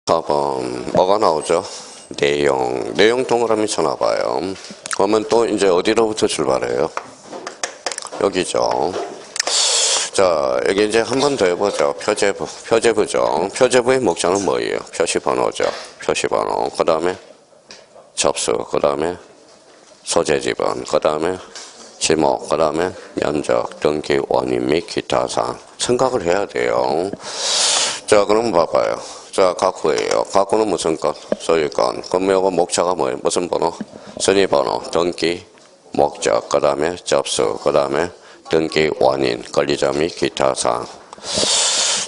4번 뭐가 나오죠? 내용 동그라미 쳐놔봐요. 그러면 또 이제 어디로부터 출발해요? 여기죠. 자, 여기 이제 한 번 더 해보죠. 표제부죠. 표제부의 목적은 뭐예요? 표시번호죠. 표시번호. 그 다음에 접수. 그 다음에 소재 지번. 그 다음에 지목. 그 다음에 면적, 등기, 원인 및 기타 사항. 생각을 해야 돼요. 자, 그럼 봐봐요. 자, 가구예요. 가구는 무슨 것? 소유권. 그럼 이거 목차가 뭐예요? 무슨 번호? 순위번호, 등기, 목적, 그 다음에 접수, 그 다음에 등기, 원인, 권리자 및 기타 사항.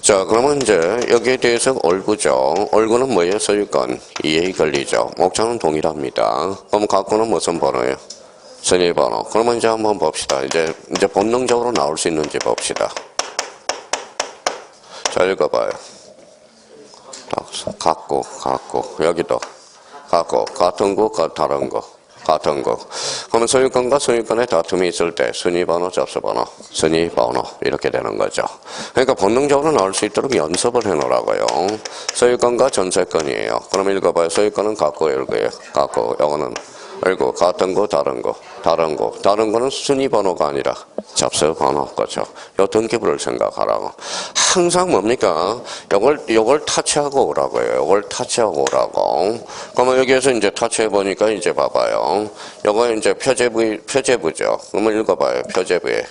자, 그러면 이제 여기에 대해서 얼구죠. 얼구는 뭐예요? 소유권, 이해의 권리죠. 목차는 동일합니다. 그럼 가구는 무슨 번호예요? 순위번호. 그러면 이제 한번 봅시다. 이제 본능적으로 나올 수 있는지 봅시다. 자, 읽어봐요. 같고, 여기도 같고, 같은 거, 다른 거, 같은 거. 그러면 소유권과 소유권의 다툼이 있을 때 순위번호, 접수번호, 순위번호 이렇게 되는 거죠. 그러니까 본능적으로 나올 수 있도록 연습을 해놓으라고요. 소유권과 전세권이에요. 그럼 읽어봐요. 소유권은 같고, 열고예요. 같고, 요거는 열고, 같은 거, 다른 거, 다른 거. 다른 거는 순위번호가 아니라 접수번호 거죠. 요 등기부를 생각하라고. 항상 뭡니까? 요걸 타치하고 오라고요. 요걸 타치하고 오라고. 그러면 여기에서 이제 타치해보니까 이제 봐봐요. 요거 이제 표제부죠. 그러면 읽어봐요. 표제부의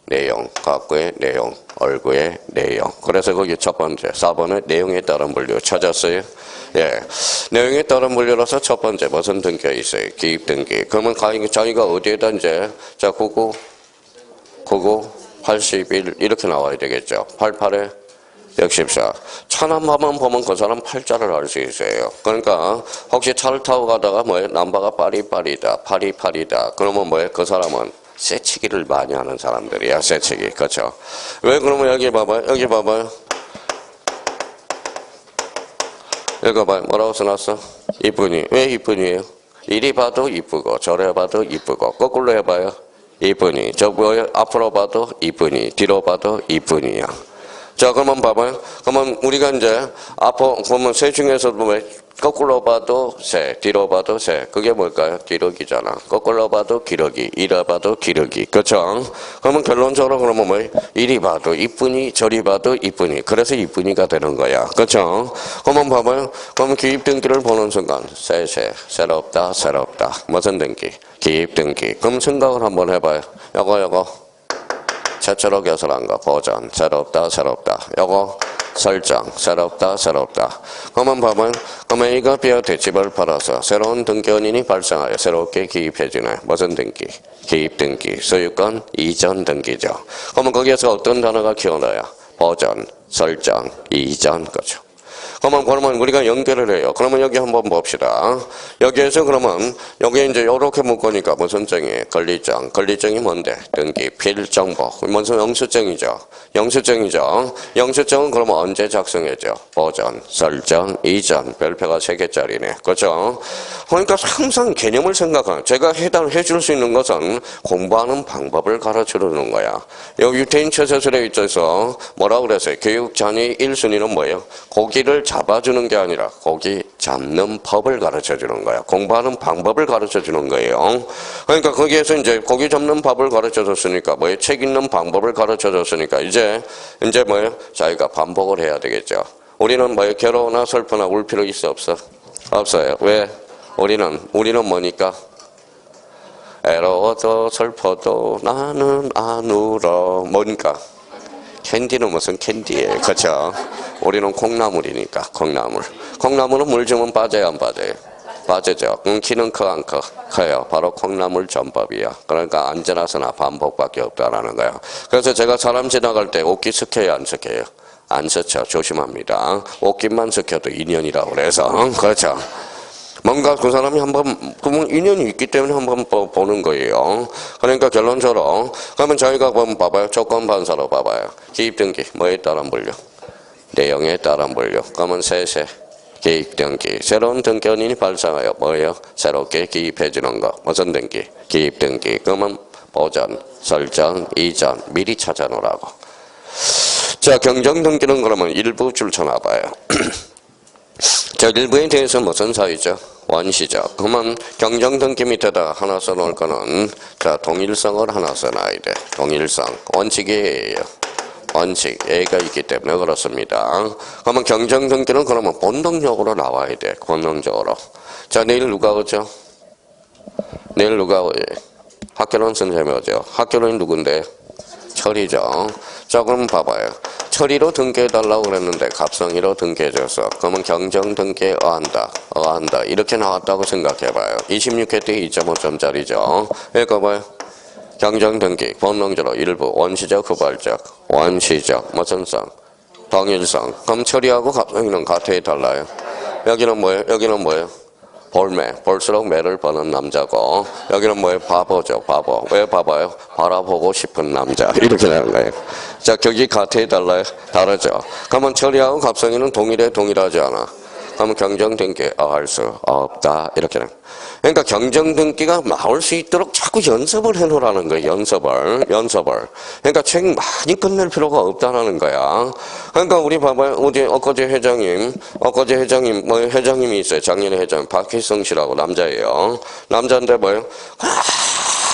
내용, 가구의 내용, 얼구의 내용. 그래서 거기 첫 번째, 4번의 내용에 따른 분류 찾았어요? 예. 내용에 따른 분류라서 첫 번째, 무슨 등기가 있어요? 기입 등기. 그러면 자기가 어디에다 이제, 자, 99, 81, 이렇게 나와야 되겠죠. 88에 64. 차남하만 보면 그 사람 팔자를 알 수 있어요. 그러니까 혹시 차를 타고 가다가 뭐예요? 남바가 빠리빠리다, 파리파리다. 그러면 뭐예요? 그 사람은 쇠치기를 많이 하는 사람들이야. 쇠치기. 그렇죠? 왜 그러면 여기 봐봐요. 여기 봐봐요. 읽어봐요. 뭐라고 써놨어? 이쁜이. 왜 이쁜이에요? 이리 봐도 이쁘고 저래 봐도 이쁘고 거꾸로 해봐요. 이쁜이. 저 뭐예요? 앞으로 봐도 이쁜이. 뒤로 봐도 이쁜이야. 자, 그러면 봐봐요. 그러면 우리가 이제 그러면 새 중에서도 뭐 거꾸로 봐도 새, 뒤로 봐도 새. 그게 뭘까요? 기러기잖아. 거꾸로 봐도 기러기, 이리 봐도 기러기. 그렇죠? 그러면 결론적으로 그러면 뭐예요? 이리 봐도 이쁘니, 저리 봐도 이쁘니. 그래서 이쁘니가 되는 거야. 그렇죠? 그러면 봐봐요. 그러면 기입 등기를 보는 순간 새롭다. 무슨 등기? 기입 등기. 그럼 생각을 한번 해봐요. 요거. 최초로 개설한 거, 보전, 새롭다. 요거, 설정, 새롭다. 그러면 봐봐요. 그러면 이거 비어 집을 팔아서 새로운 등기원인이 발생하여 새롭게 기입해주네. 무슨 등기? 기입 등기. 소유권 이전 등기죠. 그러면 거기에서 어떤 단어가 키워나요? 보전, 설정, 이전 거죠. 그러면 우리가 연결을 해요. 그러면 여기 한번 봅시다. 여기에서 그러면 여기 이제 요렇게 묶으니까 무슨 정이에요? 권리정. 권리정이 뭔데? 등기, 필정보. 무슨 영수증이죠. 영수증은 그러면 언제 작성해죠? 보전, 설정, 이전. 별표가 3개짜리네. 그렇죠? 그러니까 항상 개념을 생각하는. 제가 해줄 수 있는 것은 공부하는 방법을 가르쳐주는 거야. 여기 유태인 처세술에 있어서 뭐라고 그랬어요? 교육 잔의 1순위는 뭐예요? 고기를 잡아주는 게 아니라 고기 잡는 법을 가르쳐주는 거야. 공부하는 방법을 가르쳐주는 거예요. 그러니까 거기에서 이제 고기 잡는 법을 가르쳐줬으니까 뭐예요? 책 읽는 방법을 가르쳐줬으니까 이제 뭐예요? 자기가 반복을 해야 되겠죠. 우리는 뭐예요? 괴로우나 슬프나 울 필요 있어 없어? 없어요. 왜? 우리는 뭐니까? 애로워도 슬퍼도 나는 안 울어. 뭐니까? 캔디는 무슨 캔디예요? 그렇죠? 우리는 콩나물이니까 콩나물. 콩나물은 물 주면 빠져요, 안 빠져요? 빠지죠. 키는 커, 안 커? 커요. 바로 콩나물 전법이야. 그러니까 안전하서나 반복밖에 없다라는 거야. 그래서 제가 사람 지나갈 때 옷깃 스쳐요, 안 스쳐요? 안 스쳐. 조심합니다. 옷깃만 스쳐도 인연이라고 그래서. 그렇죠? 뭔가 그 사람이 그러면 인연이 있기 때문에 한번 보는 거예요. 그러니까 결론적으로, 그러면 저희가 봐봐요. 조건반사로 봐봐요. 기입등기, 뭐에 따른 분류? 내용에 따른 분류. 그러면 기입등기. 새로운 등기원인이 발생하여 뭐예요? 새롭게 기입해주는 거. 무슨 등기? 기입등기. 그러면 보전, 설정, 이전. 미리 찾아놓으라고. 자, 경정등기는 그러면 일부 줄 쳐놔봐요. 자, 일부에 대해서 무슨 사유죠? 원시적. 그러면 경정등기 밑에다 하나 써놓을 거는, 자, 동일성을 하나 써놔야 돼. 동일성. 원칙이에요. 원칙. A가 있기 때문에 그렇습니다. 그러면 경정등기는 그러면 본능적으로 나와야 돼. 본능적으로. 자, 내일 누가 오죠? 내일 누가 오죠? 학교는 선생님이 오죠. 학교는 누군데? 철이죠. 자, 그럼 봐봐요. 철이로 등기해달라고 그랬는데 갑성이로 등기해줘서 그러면 경정등기에 어한다 이렇게 나왔다고 생각해봐요. 26회 때 2.5점짜리죠. 읽어봐요. 경정등기 본능적으로 일부 원시적 후발적 원시적 무슨 성? 동일성. 그럼 철이하고 갑성이는 같아 달라요. 여기는 뭐예요? 여기는 뭐예요? 볼매, 볼수록 매를 버는 남자고, 여기는 뭐예요? 바보죠, 바보. 왜 바보예요? 바라보고 싶은 남자. 이렇게 되는 거예요. 자, 격이 같아 달라요? 다르죠. 그러면 철이하고 갑성이는 동일하지 않아. 그러면 경정등기 할 수 없다. 이렇게 되는 거예요. 그러니까 경정등기가 나올 수 있도록 자꾸 연습을 해놓으라는 거예요. 연습을. 그러니까 책 많이 끝낼 필요가 없다는 거야. 그러니까 우리 봐봐요. 엊그제 회장님이 있어요. 작년에 회장님 박희성 씨라고 남자예요. 남자인데 뭐예요?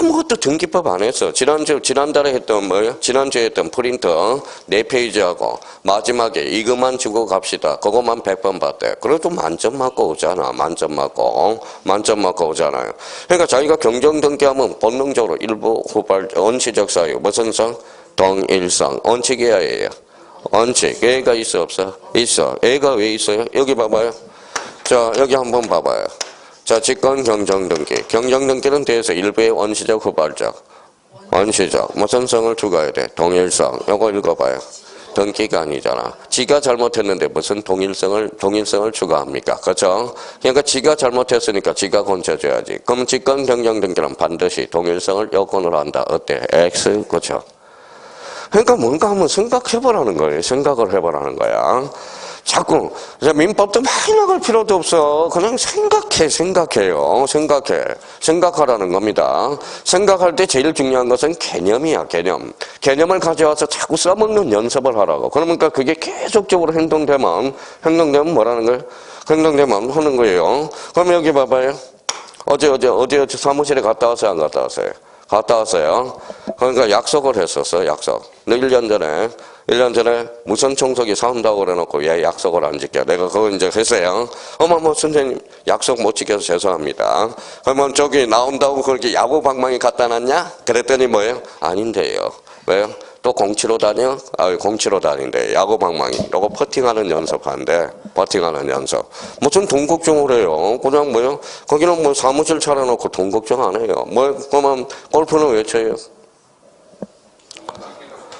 아무것도 등기법 안 했어. 지난달에 했던 뭐예요? 지난주에 했던 프린터 4페이지하고 마지막에 이것만 주고 갑시다. 그것만 100번 봤대. 그래도 만점 맞고 오잖아. 만점 맞고 오잖아요. 그러니까 자기가 경정등기하면 본능적으로 일부 후발 원시적 사유 무슨 성? 동일성. 원칙이야 얘야. 원칙. 애가 있어 없어? 있어. 애가 왜 있어요? 여기 봐봐요. 자, 여기 한번 봐봐요. 자, 직권 경정등기. 경정등기는 대해서 일부의 원시적 후발적. 원시적. 무슨 성을 추가해야 돼? 동일성. 요거 읽어봐요. 등기가 아니잖아. 지가 잘못했는데 무슨 동일성을 추가합니까? 그렇죠? 그러니까 지가 잘못했으니까 지가 건쳐줘야지. 그럼 직권 경정등기는 반드시 동일성을 요건으로 한다. 어때? X. 그렇죠? 그러니까 뭔가 한번 생각해보라는 거예요. 생각을 해보라는 거야. 자꾸 민법도 많이 나갈 필요도 없어. 그냥 생각해요. 생각하라는 겁니다. 생각할 때 제일 중요한 것은 개념이야. 개념을 가져와서 자꾸 써먹는 연습을 하라고. 그러니까 그게 계속적으로 행동되면 뭐라는 거예요? 행동되면 하는 거예요. 그럼 여기 봐봐요. 어제 사무실에 갔다 왔어요? 안 갔다 왔어요? 갔다 왔어요. 그러니까 약속을 했었어. 약속. 1년 전에 무선 청소기 사온다고 그래놓고 왜 약속을 안 지켜? 내가 그거 이제 했어요. 선생님 약속 못 지켜서 죄송합니다. 그러면 저기 나온다고 그렇게 야구 방망이 갖다 놨냐? 그랬더니 뭐예요? 아닌데요. 왜요? 또 공치로 다녀? 공치로 다닌대. 야구 방망이. 요거 퍼팅하는 연습하는데, 퍼팅하는 연습. 무슨 돈 걱정을 해요? 그냥 뭐요? 거기는 뭐 사무실 차려놓고 돈 걱정 안 해요. 그러면 골프는 왜 쳐요?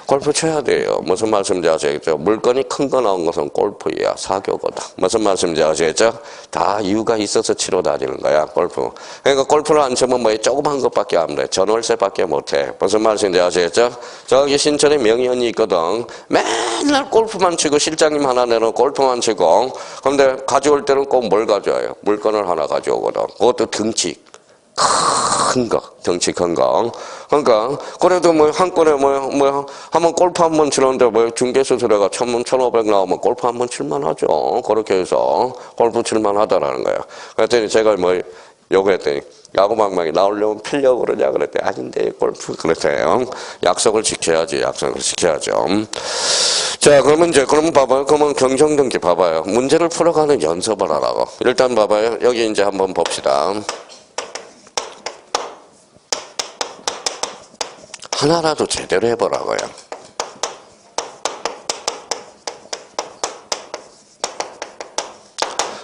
골프 쳐야 돼요. 무슨 말씀인지 아시겠죠? 물건이 큰 거 나온 것은 골프야. 사교거다. 무슨 말씀인지 아시겠죠? 다 이유가 있어서 치러 다니는 거야. 골프. 그러니까 골프를 안 치면 뭐 조그만 것밖에 안 돼. 전월세밖에 못 해. 무슨 말씀인지 아시겠죠? 저기 신천에 명의원이 있거든. 맨날 골프만 치고 실장님 하나 내놓고 골프만 치고. 그런데 가져올 때는 꼭 뭘 가져와요? 물건을 하나 가져오거든. 그것도 덩치 큰 거. 그러니까, 그래도 한 건에 한번 골프 한 번 치는데 중개수 들어가 1,500 나오면 골프 한 번 칠만하죠. 그렇게 해서 골프 칠만하다라는 거야. 그랬더니 제가 요구했더니, 야구방망이 나오려면 필려고 그러냐 그랬더니, 아닌데, 골프. 그랬대요. 약속을 지켜야죠. 자, 그러면 봐봐요. 그러면 경정등기 봐봐요. 문제를 풀어가는 연습을 하라고. 일단 봐봐요. 여기 이제 한번 봅시다. 하나라도 제대로 해보라고요.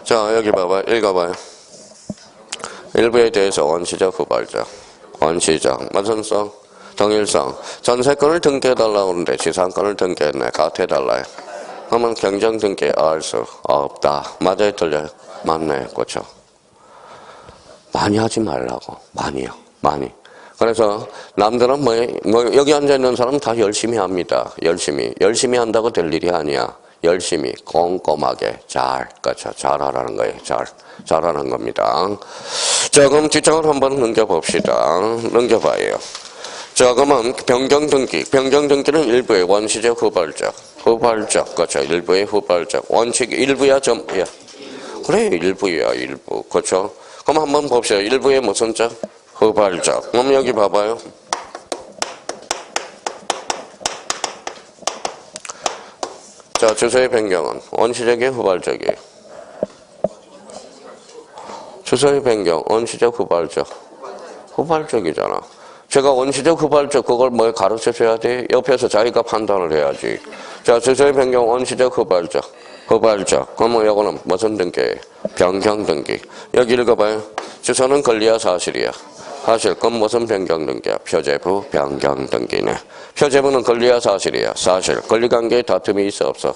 자, 여기 봐봐요. 읽어봐요. 일부에 대해서 원시적, 후발적. 원시적. 무슨 성? 동일성. 전세권을 등기해달라고 하는데 지상권을 등기했네. 같아달라요. 그러면 경정등기에 할 수 없다. 맞아요? 틀려요? 맞네. 그렇죠? 많이 하지 말라고. 많이요. 그래서 남들은 여기 앉아있는 사람은 다 열심히 합니다. 열심히 한다고 될 일이 아니야. 열심히 꼼꼼하게 그렇죠. 잘하라는 거예요. 잘하는 겁니다. 자, 그럼 뒷장을 한번 넘겨봐요. 자, 그러면 병정등기는 일부의 원시적, 후발적. 그렇죠. 일부의 후발적. 원칙 일부야, 그래, 일부야, 일부. 그렇죠? 그럼 한번 봅시다. 일부의 무슨 자? 후발적. 그럼 여기 봐봐요. 자, 주소의 변경은 원시적이에요, 후발적이에요? 주소의 변경, 원시적, 후발적. 후발적이잖아. 제가 원시적, 후발적 그걸 뭐 가르쳐 줘야 돼? 옆에서 자기가 판단을 해야지. 자, 주소의 변경, 원시적, 후발적. 후발적. 그러면 이거는 무슨 등기예요? 변경 등기. 여기 읽어봐요. 주소는 권리야, 사실이야? 사실. 그럼 무슨 변경 등기야? 표제부 변경 등기네. 표제부는 권리야, 사실이야? 사실. 권리관계에 다툼이 있어, 없어?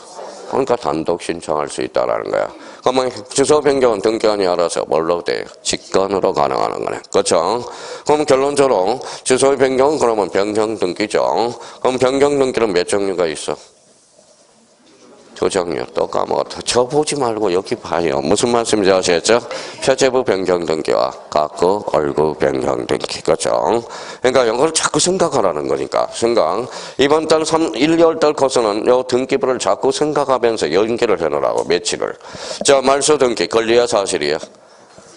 그러니까 단독 신청할 수 있다라는 거야. 그러면 주소 변경은 등기관이 알아서 뭘로 돼? 직권으로 가능하는 거네. 그렇죠? 그럼 결론적으로 주소 변경은 그러면 변경 등기죠. 그럼 변경 등기는 몇 종류가 있어? 두 종류. 또 까먹었다. 저 보지 말고 여기 봐요. 무슨 말씀인지 아시겠죠? 표제부 변경 등기와 각구 얼구 변경 등기. 그렇죠? 그러니까 이걸 자꾸 생각하라는 거니까. 생각. 이번 달 1, 2월 코스는 요 등기부를 자꾸 생각하면서 연결을 해놓으라고. 며칠을. 자, 말소 등기. 권리야, 사실이야?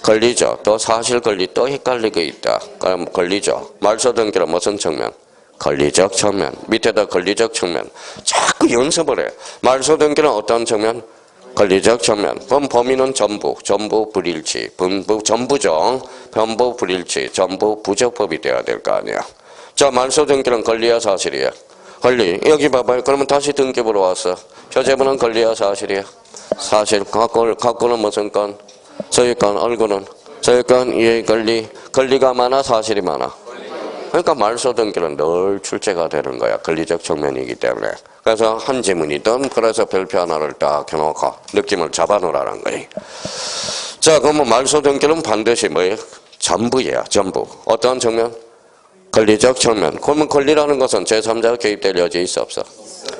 권리죠. 또 사실 권리 또 헷갈리게 있다. 그럼 권리죠. 말소 등기는 무슨 측면? 권리적 측면. 밑에다 권리적 측면. 자꾸 연습을 해. 말소 등기는 어떤 측면? 권리적 측면. 그럼 범위는 전부 불일치. 전부죠. 전부 불일치. 전부 부적법이 돼야 될 거 아니야. 자, 말소 등기는 권리야, 사실이야? 권리. 여기 봐봐요. 그러면 다시 등기부로 왔어. 표제부는 권리야, 사실이야? 사실. 각구는 무슨 건? 소유권. 얼구는? 소유권, 이해, 권리. 권리가 많아, 사실이 많아? 그러니까 말소 등기는 늘 출제가 되는 거야. 권리적 측면이기 때문에. 그래서 한 지문이든 그래서 별표 하나를 딱 해놓고 느낌을 잡아놓으라는 거예요. 자, 그러면 말소 등기는 반드시 뭐예요? 전부예요. 전부. 어떤 측면? 권리적 측면. 그러면 권리라는 것은 제3자가 개입될 여지 있어, 없어?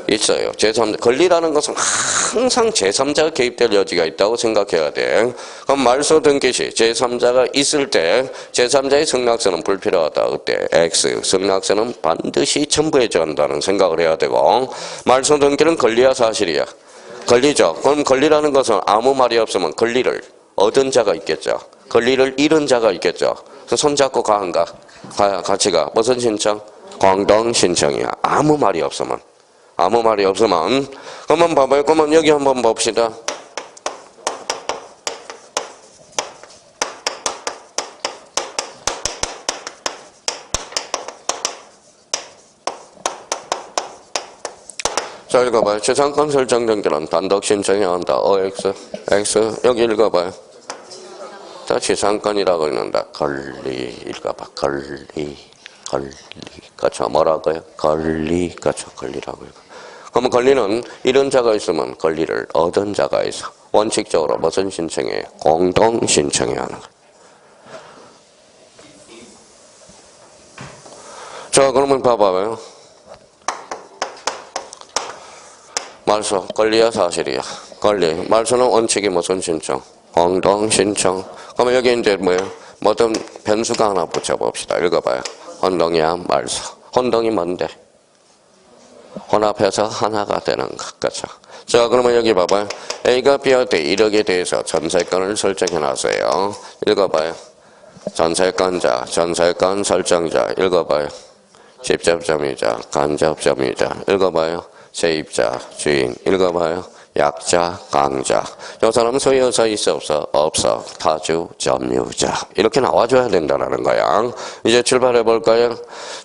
있어요. 제3자. 권리라는 것은 항상 제3자가 개입될 여지가 있다고 생각해야 돼. 그럼 말소 등기 시 제3자가 있을 때 제3자의 승낙서는 불필요하다. 어때? X. 승낙서는 반드시 첨부해줘야 한다는 생각을 해야 되고, 말소 등기는 권리야, 사실이야? 권리죠. 그럼 권리라는 것은 아무 말이 없으면 권리를 얻은 자가 있겠죠. 권리를 잃은 자가 있겠죠. 손잡고 가한가? 같이 가. 무슨 신청? 공동 신청이야. 아무 말이 없으면. 아무 말이 없으면. 그러면 봐봐요. 그러면 여기 한번 봅시다. 자, 읽어봐요. 재산권 설정 등기는 단독 신청해야 한다. OX, X. 여기 읽어봐요. 자, 재산권이라고 읽는다. 권리. 읽어봐. 권리. 그렇죠. 뭐라고요? 권리. 그렇죠. 권리라고 읽어. 그러면 권리는 잃은 자가 있으면 권리를 얻은 자가 있어. 원칙적으로 무슨 신청이에요? 공동 신청해야 하는 거예요. 자, 그러면 봐봐요. 말소. 권리야, 사실이야? 권리. 말소는 원칙이 무슨 신청? 공동 신청. 그러면 여기 이제 뭐예요? 뭐든 변수가 하나 붙여봅시다. 읽어봐요. 혼동이야, 말소. 혼동이 뭔데? 혼합해서 하나가 되는 것. 그렇죠? 자, 그러면 여기 봐봐요. A가 B한테 1억에 대해서 전세권을 설정해놨어요. 읽어봐요. 전세권자, 전세권 설정자. 읽어봐요. 직접점유자, 간접점유자. 읽어봐요. 세입자, 주인. 읽어봐요. 약자, 강자. 이 사람은 소유여서 있어, 없어? 없어. 타주, 점유자. 이렇게 나와줘야 된다는 거야. 이제 출발해 볼까요?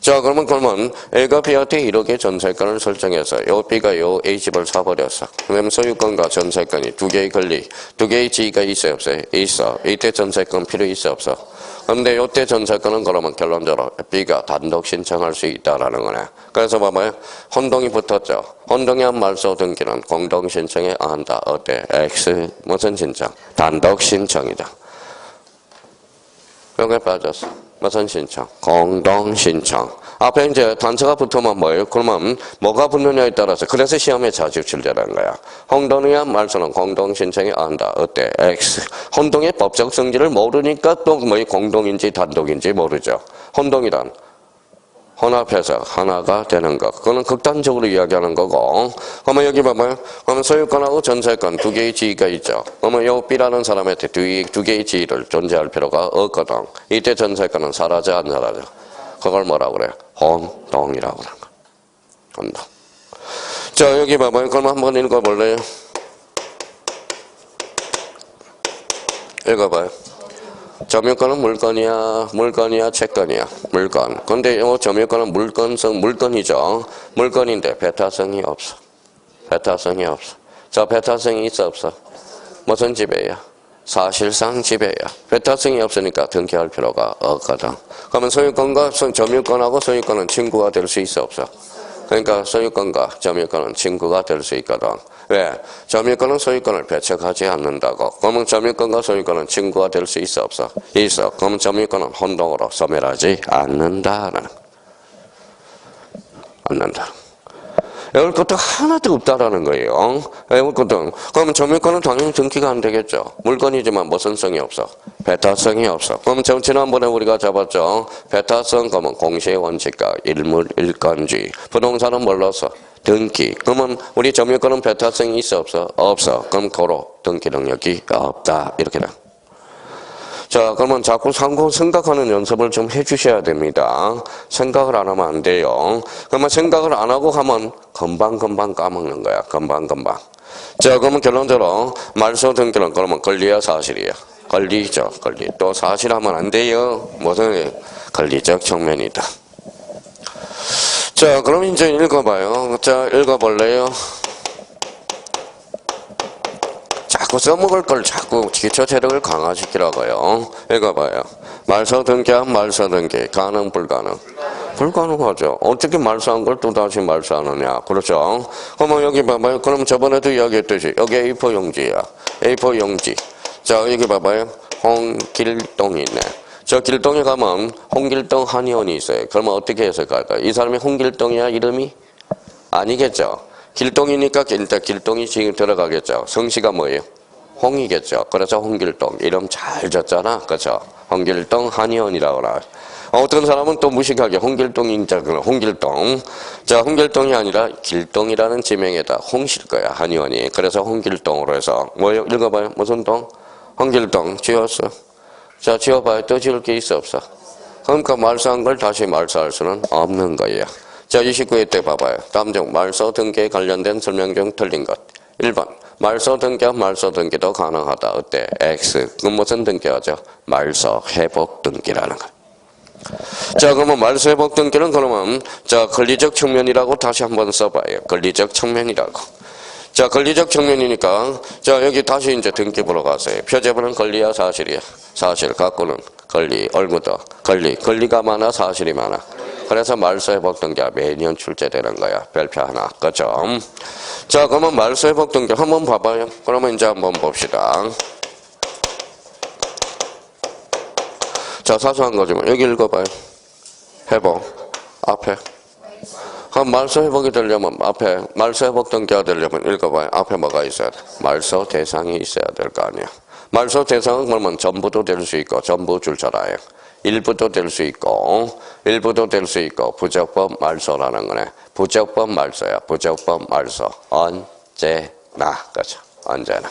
자, 그러면 A가 B한테 1억의 전세권을 설정해서 요 B가 요 A 집을 사버렸어. 그러면 소유권과 전세권이 두 개의 권리, 두 개의 지위가 있어요, 없어요? 있어. 이때 전세권 필요 있어, 없어? 그런데 요때 전세권은 그러면 결론적으로 B가 단독 신청할 수 있다라는 거네. 그래서 봐봐요. 혼동이 붙었죠. 혼동한 말소 등기는 공동 신청에 한다. 어때? X 무슨 신청? 단독 신청이다. 여기에 빠졌어. 무슨 신청? 공동 신청. 앞에 이제 단서가 붙으면 뭐예요? 그러면 뭐가 붙느냐에 따라서 그래서 시험에 자주 출제라는 거야. 혼동한 말소는 공동 신청에 한다. 어때? X. 혼동의 법적 성질을 모르니까 또 뭐 공동인지 단독인지 모르죠. 혼동이란 혼합해서 하나가 되는 것. 그거는 극단적으로 이야기하는 거고. 그러면 여기 봐봐요. 그러면 소유권하고 전세권 두 개의 지위가 있죠. 그러면 요 B라는 사람한테 두 개의 지위를 존재할 필요가 없거든. 이때 전세권은 사라져 안 사라져? 그걸 뭐라고 그래? 혼동이라고 그러는 거야. 혼동. 자, 여기 봐봐요. 그럼 한번 읽어볼래요? 읽어봐요. 점유권은 물건이야, 채권이야? 물건. 근데 이 점유권은 물건이죠. 물건인데 배타성이 없어. 배타성이 없어. 자, 배타성이 있어, 없어? 무슨 지배야? 사실상 지배야. 배타성이 없으니까 등기할 필요가 없거든. 그러면 소유권과 점유권하고 소유권은 친구가 될 수 있어, 없어? 그러니까 소유권과 점유권은 친구가 될 수 있거든. 왜? 점유권은 소유권을 배척하지 않는다고. 그러면 점유권과 소유권은 친구가 될 수 있어, 없어? 있어. 그러면 점유권은 혼동으로 소멸하지 않는다라는. 않는다. 외울 것도 하나도 없다라는 거예요. 외울 것도. 그러면 점유권은 당연히 등기가 안 되겠죠. 물건이지만 무슨 성이 없어? 배타성이 없어. 그럼 지난번에 우리가 잡았죠. 배타성 그러면 공시의 원칙과 일물일건주의. 부동산은 뭘로써? 등기. 그러면 우리 점유권은 배타성이 있어, 없어? 없어. 그럼 고로 등기 능력이 없다. 이렇게 돼. 자, 그러면 자꾸 생각하는 연습을 좀 해주셔야 됩니다. 생각을 안 하면 안 돼요. 그러면 생각을 안 하고 하면 금방 까먹는 거야. 금방. 자, 그러면 결론적으로 말소 등기는 그러면 권리야, 사실이야? 권리죠, 권리. 또 사실하면 안 돼요. 무슨 권리적 측면이다. 자, 그럼 이제 읽어봐요. 자, 읽어볼래요? 자꾸 써먹을 걸 자꾸 기초 체력을 강화시키라고요. 읽어봐요. 말소 등기하면 말소 등기 가능 불가능? 불가능하죠. 어떻게 말소한 걸 또다시 말소하느냐. 그렇죠. 그러면 여기 봐봐요. 그럼 저번에도 이야기했듯이 여기 A4 용지야. A4 용지. 자, 여기 봐봐요. 홍길동이 있네. 저 길동에 가면 홍길동 한의원이 있어요. 그러면 어떻게 해석할까요? 이 사람이 홍길동이야 이름이? 아니겠죠. 길동이니까 일단 길동이 지금 들어가겠죠. 성씨가 뭐예요? 홍이겠죠. 그래서 홍길동. 이름 잘 졌잖아. 그렇죠. 홍길동 한의원이라고 그래. 어떤 사람은 또 무식하게 홍길동인자 홍길동. 자, 홍길동이 아니라 길동이라는 지명에다 홍실 거야. 한의원이. 그래서 홍길동으로 해서 뭐예요? 읽어봐요. 무슨 동? 홍길동. 지웠어. 자, 지워봐요. 또 지울 게 있어, 없어? 그러니까 말소한 걸 다시 말소할 수는 없는 거예요. 자, 29회 때 봐봐요. 다음 중 말소 등기에 관련된 설명 중 틀린 것. 1번. 말소 등기와 말소 등기도 가능하다. 어때? X. 그럼 무슨 등기하죠? 말소 회복 등기라는 거. 자, 그러면 말소 회복 등기는 그러면 자, 권리적 측면이라고 다시 한번 써봐요. 권리적 측면이라고. 자, 권리적 측면이니까 자, 여기 다시 이제 등기 보러 가세요. 표제부는 권리야, 사실이야? 사실. 갖고는 권리. 얼무도 권리. 권리가 많아, 사실이 많아? 그래서 말소 회복 등기가 매년 출제되는 거야. 별표 하나. 그죠? 자, 그러면 말소 회복 등기 한번 봐봐요. 그러면 이제 한번 봅시다. 자, 사소한 거지만 여기 읽어봐요. 회복. 앞에. 그럼 말소 회복이 되려면 앞에 말소 회복 등기가 되려면 읽어봐요. 앞에 뭐가 있어야 돼? 말소 대상이 있어야 될 거 아니야. 말소 대상은 그러면 전부도 될 수 있고 전부 줄 줄 알아요. 일부도 될 수 있고 부적법 말소라는 거네. 부적법 말소야. 부적법 말소. 언제나. 그렇죠. 언제나.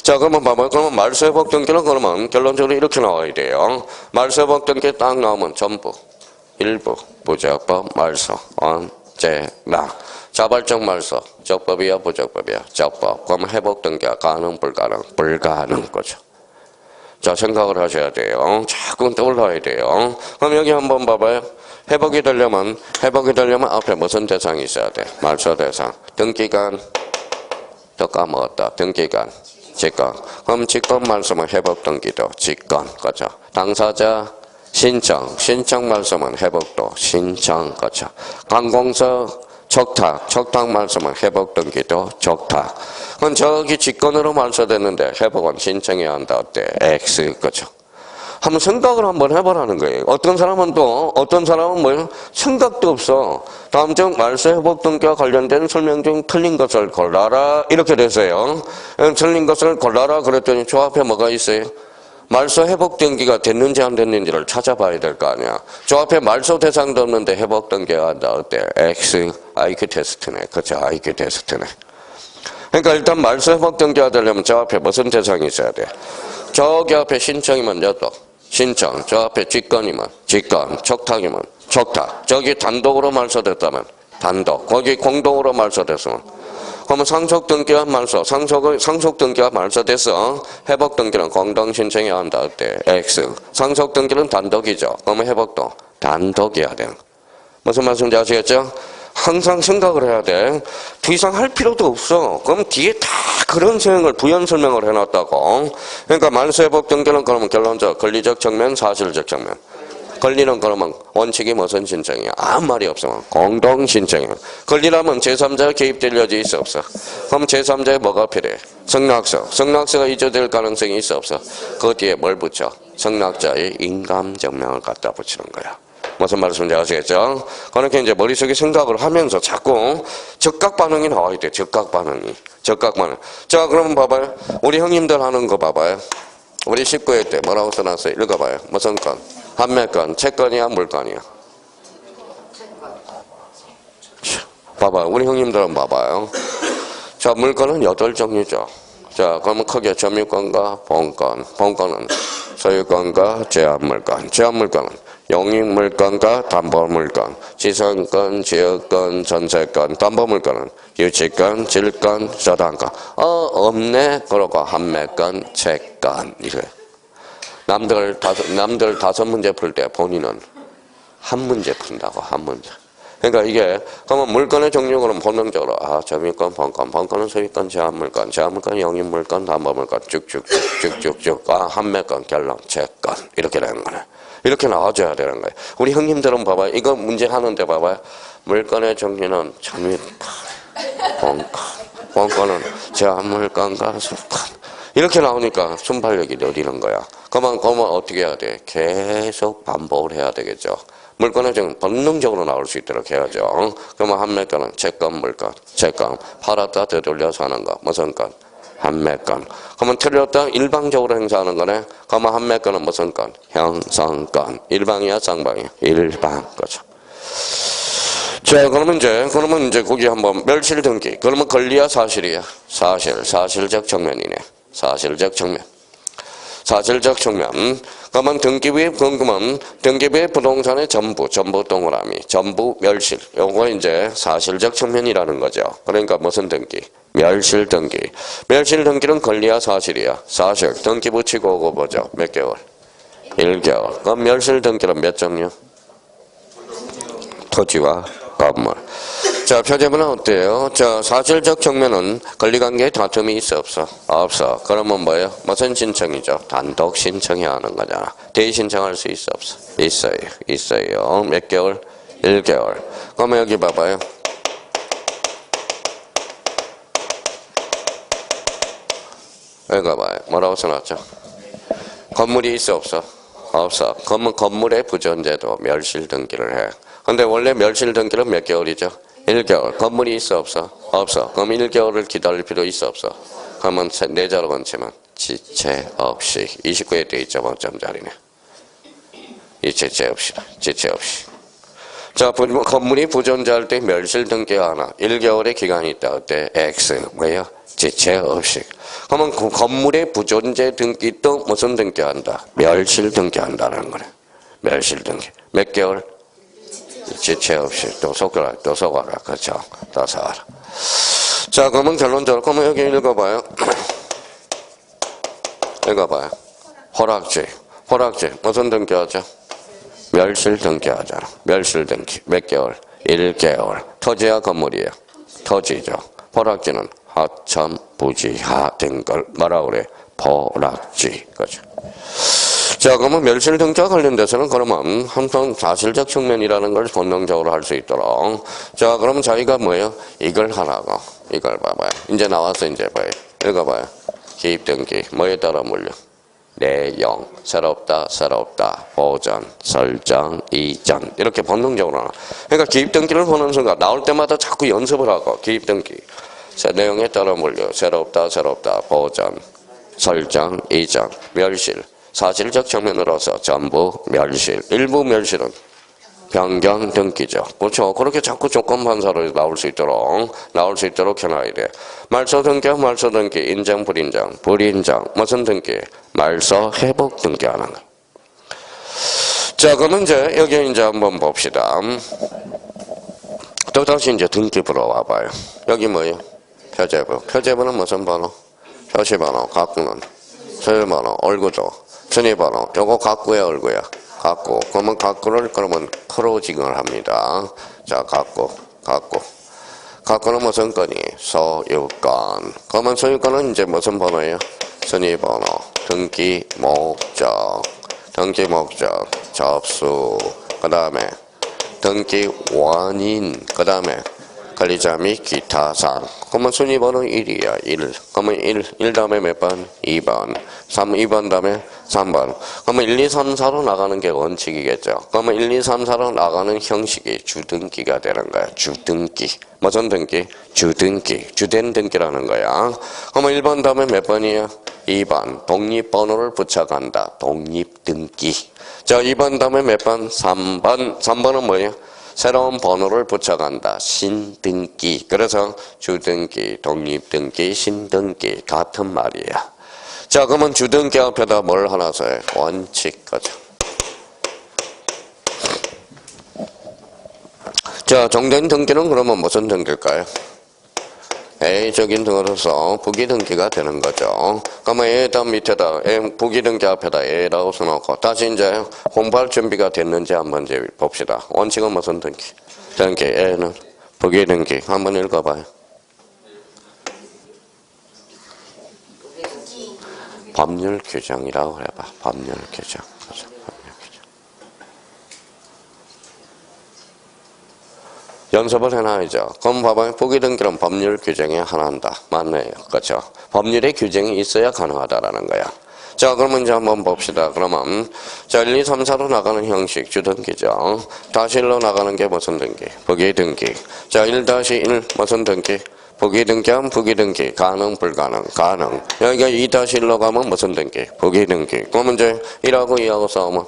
자, 그러면 봐봐요. 그러면 말소 회복 등기는 그러면 결론적으로 이렇게 나와야 돼요. 말소 회복 등기 딱 나오면 전부, 일부, 부적법 말소. 언제나. 자발적 말소. 적법이야, 부적법이야? 적법. 그럼 회복 등기가 가능, 불가능? 불가능 거죠. 자, 생각을 하셔야 돼요. 자꾸 떠올라야 돼요. 그럼 여기 한번 봐봐요. 회복이 되려면 앞에 무슨 대상이 있어야 돼? 말소 대상. 등기간. 또 까먹었다. 등기간. 직권. 그럼 직권 말소면 회복 등기도 직권. 그죠? 당사자. 신청 말소면 회복도 신청. 그죠? 관공서. 척탁 말소면 회복 등기도 척탁. 그럼 저기 직권으로 말소됐는데 회복은 신청해야 한다. 어때? X. 그죠? 한번 생각을 한번 해보라는 거예요. 어떤 사람은 뭐예요? 생각도 없어. 다음 중 말소 회복 등기와 관련된 설명 중 틀린 것을 골라라. 이렇게 되세요. 틀린 것을 골라라 그랬더니 저 앞에 뭐가 있어요? 말소 회복 등기가 됐는지 안 됐는지를 찾아봐야 될 거 아니야. 저 앞에 말소 대상도 없는데 회복 등기가 한다. 어때? X IQ 테스트네. 그쵸? IQ 테스트네. 그러니까 일단 말소 회복 등기가 되려면 저 앞에 무슨 대상이 있어야 돼? 저기 앞에 신청이면 여도 신청, 저 앞에 직권이면 직권, 촉탁이면 촉탁. 저기 단독으로 말소됐다면 단독. 거기 공동으로 말소됐으면 그러면 상속 등기와 말소, 상속 등기가 말소돼서 회복 등기는 공동 신청해야 한다. 어때? X. 상속 등기는 단독이죠. 그러면 회복도 단독이어야 돼. 무슨 말씀인지 아시겠죠? 항상 생각을 해야 돼. 더 이상 할 필요도 없어. 그럼 뒤에 다 그런 설명을 부연 설명을 해놨다고. 그러니까 말소 회복 등기는 그러면 결론적 권리적 측면, 사실적 측면. 권리는 그러면 원칙이 무슨 신청이야? 아무 말이 없으면 공동 신청이야. 권리라면 제3자가 개입될 여지 있어 없어? 그럼 제3자에 뭐가 필요해? 승낙서. 승낙서가 이주될 가능성이 있어 없어? 그 뒤에 뭘 붙여? 승낙자의 인감증명을 갖다 붙이는 거야. 무슨 말씀인지 아시겠죠? 그렇게 이제 머릿속에 생각을 하면서 자꾸 적각 반응이 나와야 돼. 적각 반응이. 적각 반응. 자, 그러면 봐봐요. 우리 형님들 하는 거 봐봐요. 우리 19회 때 뭐라고 써놨어요? 읽어봐요. 무슨 건? 판매권, 채권이야, 물건이야? 봐봐요. 우리 형님들은 봐봐요. 자, 물건은 8종류죠. 자, 그러면 크게 점유권과 본권, 본권은 소유권과 제한물권, 제한물권은 용익물권과 담보물권, 지성권, 지역권, 전세권, 담보물권은 유치권, 질권, 저당권. 없네. 그러고 판매권, 채권 이래. 남들 5문제 풀 때 본인은 한 문제 푼다고, 한 문제. 그러니까 이게, 그러면 물건의 종류는 본능적으로, 점유권, 본권, 본권은 소유권, 제한물권, 제한물권, 용익물권, 담보물권, 쭉쭉쭉쭉쭉, 판매권, 결론, 채권. 이렇게 되는 거네. 이렇게 나와줘야 되는 거예요. 우리 형님들은 봐봐요. 이거 문제 하는데 봐봐요. 물건의 종류는 점유권, 본권, 본권은 제한물권과 소유권. 이렇게 나오니까 순발력이 느리는 거야. 그러면 어떻게 해야 돼? 계속 반복을 해야 되겠죠. 물건은 좀 본능적으로 나올 수 있도록 해야죠. 그러면 판매권은 채권, 물건, 채권. 팔았다 되돌려서 하는 거. 무슨 건? 판매권. 그러면 틀렸다 일방적으로 행사하는 거네. 그러면 판매권은 무슨 건? 형성권. 일방이야, 쌍방이야? 일방. 그렇죠. 자, 그러면 이제 거기 한번 멸실 등기. 그러면 권리야, 사실이야? 사실적 측면이네. 사실적 측면. 사실적 측면. 그러면 등기부의 궁금한 등기부의 부동산의 전부 동그라미, 전부 멸실. 요거 이제 사실적 측면이라는 거죠. 그러니까 무슨 등기? 멸실 등기. 멸실 등기는 권리야, 사실이야? 사실. 등기부 치고 오고 보죠. 몇 개월? 1개월. 그럼 멸실 등기는 몇 종류? 토지와 건물. 자, 표제문은 어때요? 자, 사실적 측면은 권리관계에 다툼이 있어 없어? 없어. 그러면 뭐예요? 무슨 신청이죠? 단독 신청해야 하는 거잖아. 대의 신청할 수 있어 없어? 있어요. 몇 개월? 1개월. 그러면 여기 봐봐요. 여기 봐봐요. 뭐라고 써놨죠? 건물이 있어 없어? 없어. 그러면 건물의 부존재도 멸실 등기를 해. 근데 원래 멸실 등기는 몇 개월이죠? 1개월. 건물이 있어 없어? 없어. 그럼 1개월을 기다릴 필요 있어 없어? 그러면 4자로 건치면 지체 없이. 29에 돼 있죠. 5점짜리네. 이 지체 없이. 자, 건물이 부존재할 때 멸실 등기가 하나. 1개월의 기간이 있다. 어때? X. 뭐예요? 지체 없이. 그러면 그 건물의 부존재 등기도 무슨 등기한다? 멸실 등기한다는 거네. 멸실 등기. 몇 개월? 지체 없이 또 속아라. 그렇죠? 또 속아라. 자, 그러면 결론적으로 그러면 여기 읽어봐요. 허락지 무슨 등기하죠? 멸실 등기하잖아. 멸실 등기 몇 개월? 1개월. 토지야, 건물이에요? 토지죠. 허락지는 하천 부지하 된 걸 뭐라고 그래? 포락지. 그렇죠? 자, 그러면 멸실 등기와 관련돼서는 그러면 항상 사실적 측면이라는 걸 본능적으로 할 수 있도록. 자, 그러면 자기가 뭐예요? 이걸 하라고. 이걸 봐봐요. 이제 나와서 이제 봐요. 읽어봐요. 기입 등기. 뭐에 따라 물려? 내용. 새롭다. 보전. 설정. 이전. 이렇게 본능적으로 나와. 그러니까 기입 등기를 보는 순간 나올 때마다 자꾸 연습을 하고. 기입 등기. 내용에 따라 물려. 새롭다. 보전. 설정. 이전. 멸실. 사실적 측면으로서 전부 멸실, 일부 멸실은 변경 등기죠. 그렇죠. 그렇게 자꾸 조건 반사로 나올 수 있도록 해놔야 돼. 말소 등기, 인정, 불인정, 무슨 등기? 말소 회복 등기하는 거. 자, 그러면 이제 여기 이제 한번 봅시다. 또 다시 이제 등기부로 와봐요. 여기 뭐예요? 표제부. 표제부는 무슨 번호? 표시번호, 각구는 소유번호, 얼구도, 순위번호. 요거 각구야, 얼구야? 각구. 그러면 각구를 그러면 크로징을 합니다. 자, 각구. 각구는 무슨 건이? 소유권. 그러면 소유권은 이제 무슨 번호예요? 순위번호, 등기 목적, 접수. 그 다음에 등기 원인. 그 다음에 관리자 및 기타 사항. 그러면 순위번호 1이야, 1. 그러면 1 다음에 몇 번? 2번. 2번 다음에 3번. 그러면 1, 2, 3, 4로 나가는 게 원칙이겠죠. 그러면 1, 2, 3, 4로 나가는 형식이 주등기가 되는 거야. 주등기. 무슨 등기? 주등기. 주된 등기라는 거야. 그러면 1번 다음에 몇 번이야? 2번. 독립번호를 붙여간다. 독립등기. 자, 2번 다음에 몇 번? 3번. 3번은 뭐예요? 새로운 번호를 붙여간다. 신등기. 그래서 주등기, 독립등기, 신등기 같은 말이야. 자, 그러면 주등기 앞에다 뭘 하나 써요? 원칙 거죠. 자, 정된 등기는 그러면 무슨 등기일까요? A적인 등으로서 부기등기가 되는 거죠. 그러면 A에다 밑에다 부기등기 앞에다 A라고 써놓고 다시 이제 공부할 준비가 됐는지 한번 이제 봅시다. 원칙은 무슨 등기? 등기 A는 부기등기. 한번 읽어봐요. 법률 규정이라고 해봐. 법률 규정. 연습을 해놔야죠. 그럼 봐봐요. 부기등기는 법률 규정의 하나다. 맞네요. 그렇죠. 법률의 규정이 있어야 가능하다라는 거야. 자, 그러면 이제 한번 봅시다. 그러면 자, 1, 2, 3, 4로 나가는 형식 주등기죠. 다시 1로 나가는 게 무슨 등기? 부기등기. 자, 1-1 무슨 등기? 부기등기하면 부기등기. 가능, 불가능. 가능. 여기가 2-1로 가면 무슨 등기? 부기등기. 그러면 이제 1하고 2하고 싸우면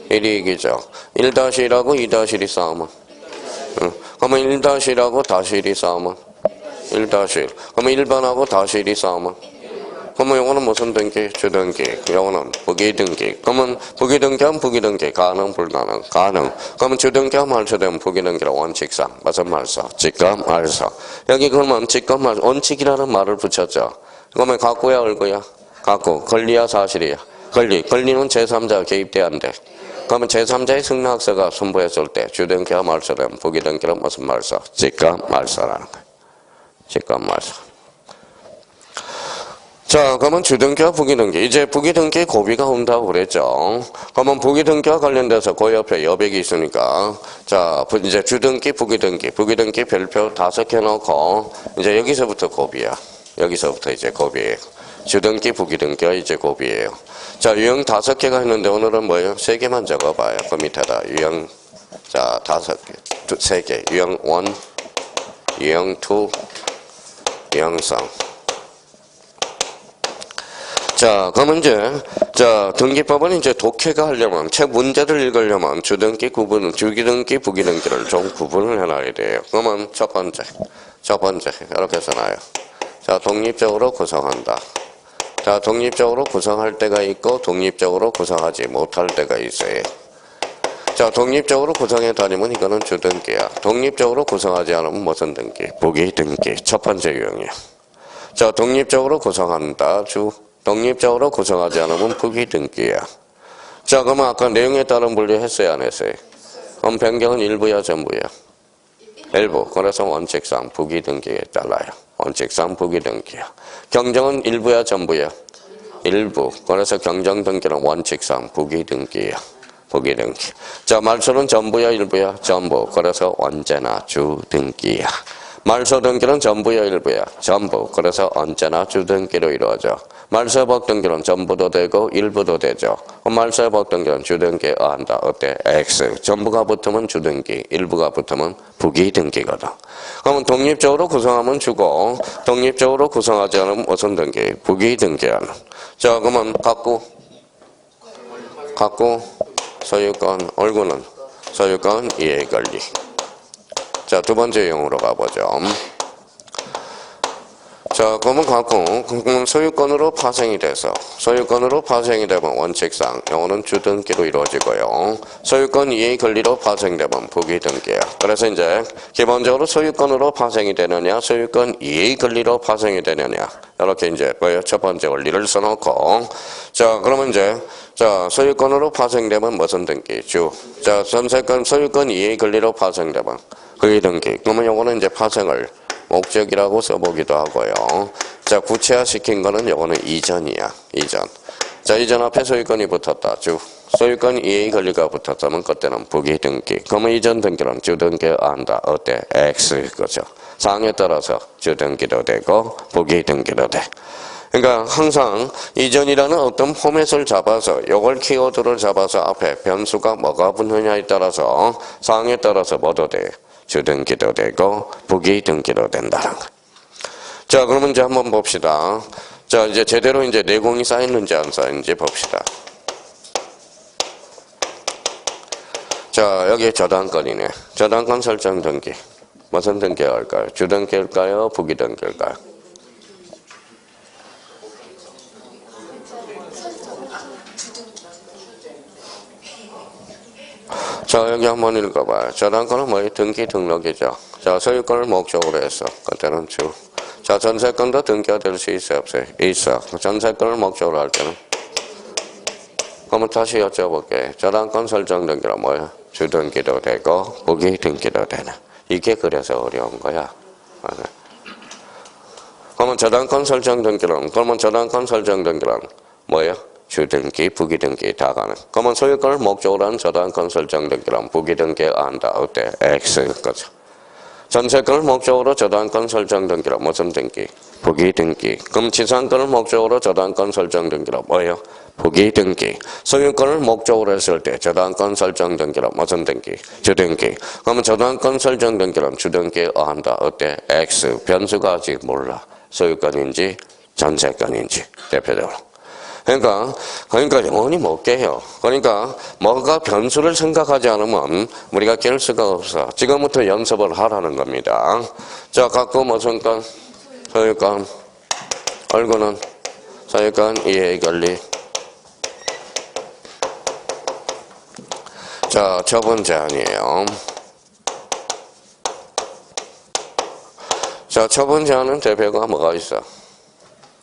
1이 이기죠. 1-1하고 2-1이 싸우면 그러면 1-1하고 다시 1이 싸우면 1-1. 그러면 1번하고 다시 1이 싸우면 그러면 요거는 무슨 등기? 주등기. 요거는 부기등기. 그러면 부기등기하면 부기등기. 가능, 불가능. 가능. 그러면 주등기하면 말소되면 부기등기라 원칙상. 무슨 말소? 직감, 말소. 여기 그러면 직감, 말소. 원칙이라는 말을 붙였죠. 그러면 각구야, 얼구야? 각구. 권리야, 사실이야? 권리. 권리는 제3자가 개입돼야 안 돼. 그러면 제3자의 승낙서가 선부했을 때 주등기와 말소되면 부기등기는 무슨 말소? 직감, 말소라는 거예요. 직감, 말소. 자, 그러면 주등기와 부기등기. 이제 부기등기 고비가 온다고 그랬죠. 그러면 부기등기와 관련돼서 그 옆에 여백이 있으니까 자, 이제 주등기, 부기등기 별표 5개 넣고 이제 여기서부터 고비야. 여기서부터 이제 고비예요. 주등기, 부기등기가 이제 고비예요. 자, 유형 5개가 있는데 오늘은 뭐예요? 3개만 적어봐요. 그 밑에다 유형 자 5개, 3개. 유형 1, 유형 2, 유형성. 자, 그러면 이제 자 등기법은 이제 독해가 하려면 책 문제를 읽으려면 주등기, 주기등기, 부기등기를 좀 구분을 해놔야 돼요. 그러면 첫 번째 이렇게 써놔요. 자, 독립적으로 구성한다. 자, 독립적으로 구성할 때가 있고 독립적으로 구성하지 못할 때가 있어요. 자, 독립적으로 구성했다니면 이거는 주등기야. 독립적으로 구성하지 않으면 무슨 등기? 부기등기. 첫 번째 유형이야. 자, 독립적으로 구성한다. 독립적으로 구성하지 않으면 부기등기야. 자, 그러면 아까 내용에 따른 분류했어요, 안 했어요? 그럼 변경은 일부야, 전부야? 일부. 그래서 원칙상 부기등기에 잘라요. 원칙상 부기등기야. 경정은 일부야, 전부야? 일부. 그래서 경정등기는 원칙상 부기등기야. 부기등기. 자, 말소는 전부야, 일부야? 전부. 그래서 언제나 주등기야. 말소등기는 전부야, 일부야? 전부. 그래서 언제나 주등기로 이루어져. 말소회복 등기는 전부도 되고 일부도 되죠. 말소회복 등기는 주등기에 의한다. 어때? X. 전부가 붙으면 주등기, 일부가 붙으면 부기등기거든. 그러면 독립적으로 구성하면 주고 독립적으로 구성하지 않으면 무슨 등기? 부기등기야. 자, 그러면 각구 갖고 소유권, 얼구는 소유권 이해 권리. 자, 두 번째 용어로 가보죠. 자, 그러면 갖고 소유권으로 파생이 되면 원칙상 요거는 주등기로 이루어지고요. 소유권 이해 권리로 파생되면 부기등기야. 그래서 이제 기본적으로 소유권으로 파생이 되느냐, 소유권 이해 권리로 파생이 되느냐, 이렇게 이제 첫 번째 원리를 써놓고, 자, 그러면 이제 자, 소유권으로 파생되면 무슨 등기? 자, 전세권 소유권 이해 권리로 파생되면 부기등기. 그러면 요거는 이제 파생을 목적이라고 써보기도 하고요. 자, 구체화시킨 거는 요거는 이전이야. 이전. 자, 이전 앞에 소유권이 붙었다. 소유권 이해 권리가 붙었다면 그때는 부기등기. 그러면 이전 등기는 주등기를 한다. 어때? X 거죠. 사항에 따라서 주등기도 되고 부기등기도 돼. 그러니까 항상 이전이라는 어떤 포맷을 잡아서 요걸 키워드를 잡아서 앞에 변수가 뭐가 붙느냐에 따라서 사항에 따라서 뭐도 돼. 주등기도 되고 부기등기도 된다는 거. 자, 그러면 이제 한번 봅시다. 자, 이제 제대로 이제 내공이 쌓였는지 안 쌓였는지 봅시다. 자, 여기 저당권이네. 저당권 설정 등기. 무슨 등기가 할까요? 주등기일까요? 부기등기일까요? 자, 여기 한번 읽어봐요. 저당권은 뭐예요? 등기 등록이죠. 자, 소유권을 목적으로 해서 그때는 주. 자, 전세권도 등기가 될 수 있어요? 없어요? 있어. 전세권을 목적으로 할 때는. 그러면 다시 여쭤볼게. 저당권 설정 등기는 뭐예요? 주등기도 되고 부기등기도 되는. 이게 그래서 어려운 거야. 맞아. 그러면 저당권 설정 등기는 뭐예요? 주등기, 부기등기 다 가능. 그러면 소유권을 목적으로 한 저당권 설정 등기는 부기등기 한다. 어때? X 거죠. 전세권을 목적으로 저당권 설정 등기는 무슨 등기? 부기등기. 그럼 지상권을 목적으로 저당권 설정 등기는 뭐예요? 부기등기. 소유권을 목적으로 했을 때 저당권 설정 등기는 무슨 등기? 주등기. 그러면 저당권 설정 등기는 주등기 한다. 어때? X. 변수가 아직 몰라. 소유권인지 전세권인지 대표적으로. 그러니까 영원히 못 깨요. 그러니까 뭐가 변수를 생각하지 않으면 우리가 깰 수가 없어. 지금부터 연습을 하라는 겁니다. 자, 갖고 무슨 건? 소유권. 얼구는 소유권 이해 권리. 자, 처분 제한이에요. 자, 처분 제한은 대표가 뭐가 있어?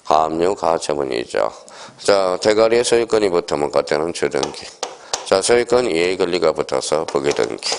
가압류, 가처분이죠. 자, 대가리에 소유권이 붙으면 그때는 주등기. 자, 소유권 이해 권리가 붙어서 부기등기.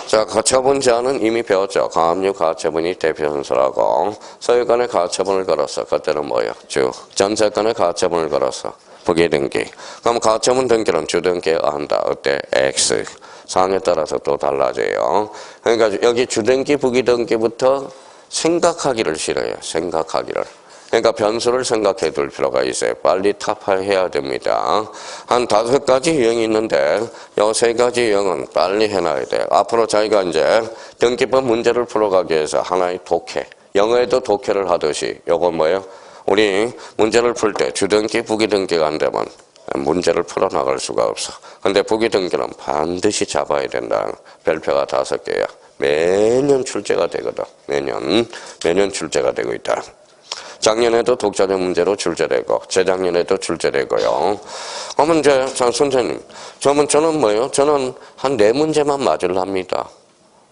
자, 가처분 제한은 이미 배웠죠. 가압류, 가처분이 대표 순서라고. 소유권에 가처분을 걸어서 그때는 뭐예요? 주. 전세권에 가처분을 걸어서 부기등기. 그럼 가처분 등기는 주등기 한다. 어때? X. 사항에 따라서 또 달라져요. 그러니까 여기 주등기, 부기등기부터 생각하기를 싫어요. 생각하기를. 그러니까 변수를 생각해 둘 필요가 있어요. 빨리 타파해야 됩니다. 한 5가지 유형이 있는데 이 3가지 유형은 빨리 해놔야 돼요. 앞으로 자기가 이제 등기법 문제를 풀어가기 위해서 하나의 독해, 영어에도 독해를 하듯이 요건 뭐예요? 우리 문제를 풀 때 주등기, 부기등기가 안 되면 문제를 풀어나갈 수가 없어. 근데 부기등기는 반드시 잡아야 된다. 별표가 5개야. 매년 출제가 되거든. 매년 출제가 되고 있다. 작년에도 독자적 문제로 출제되고 재작년에도 출제되고요. 그러면 이제 선생님, 저는 뭐예요? 저는 한 4문제만 맞으랍니다.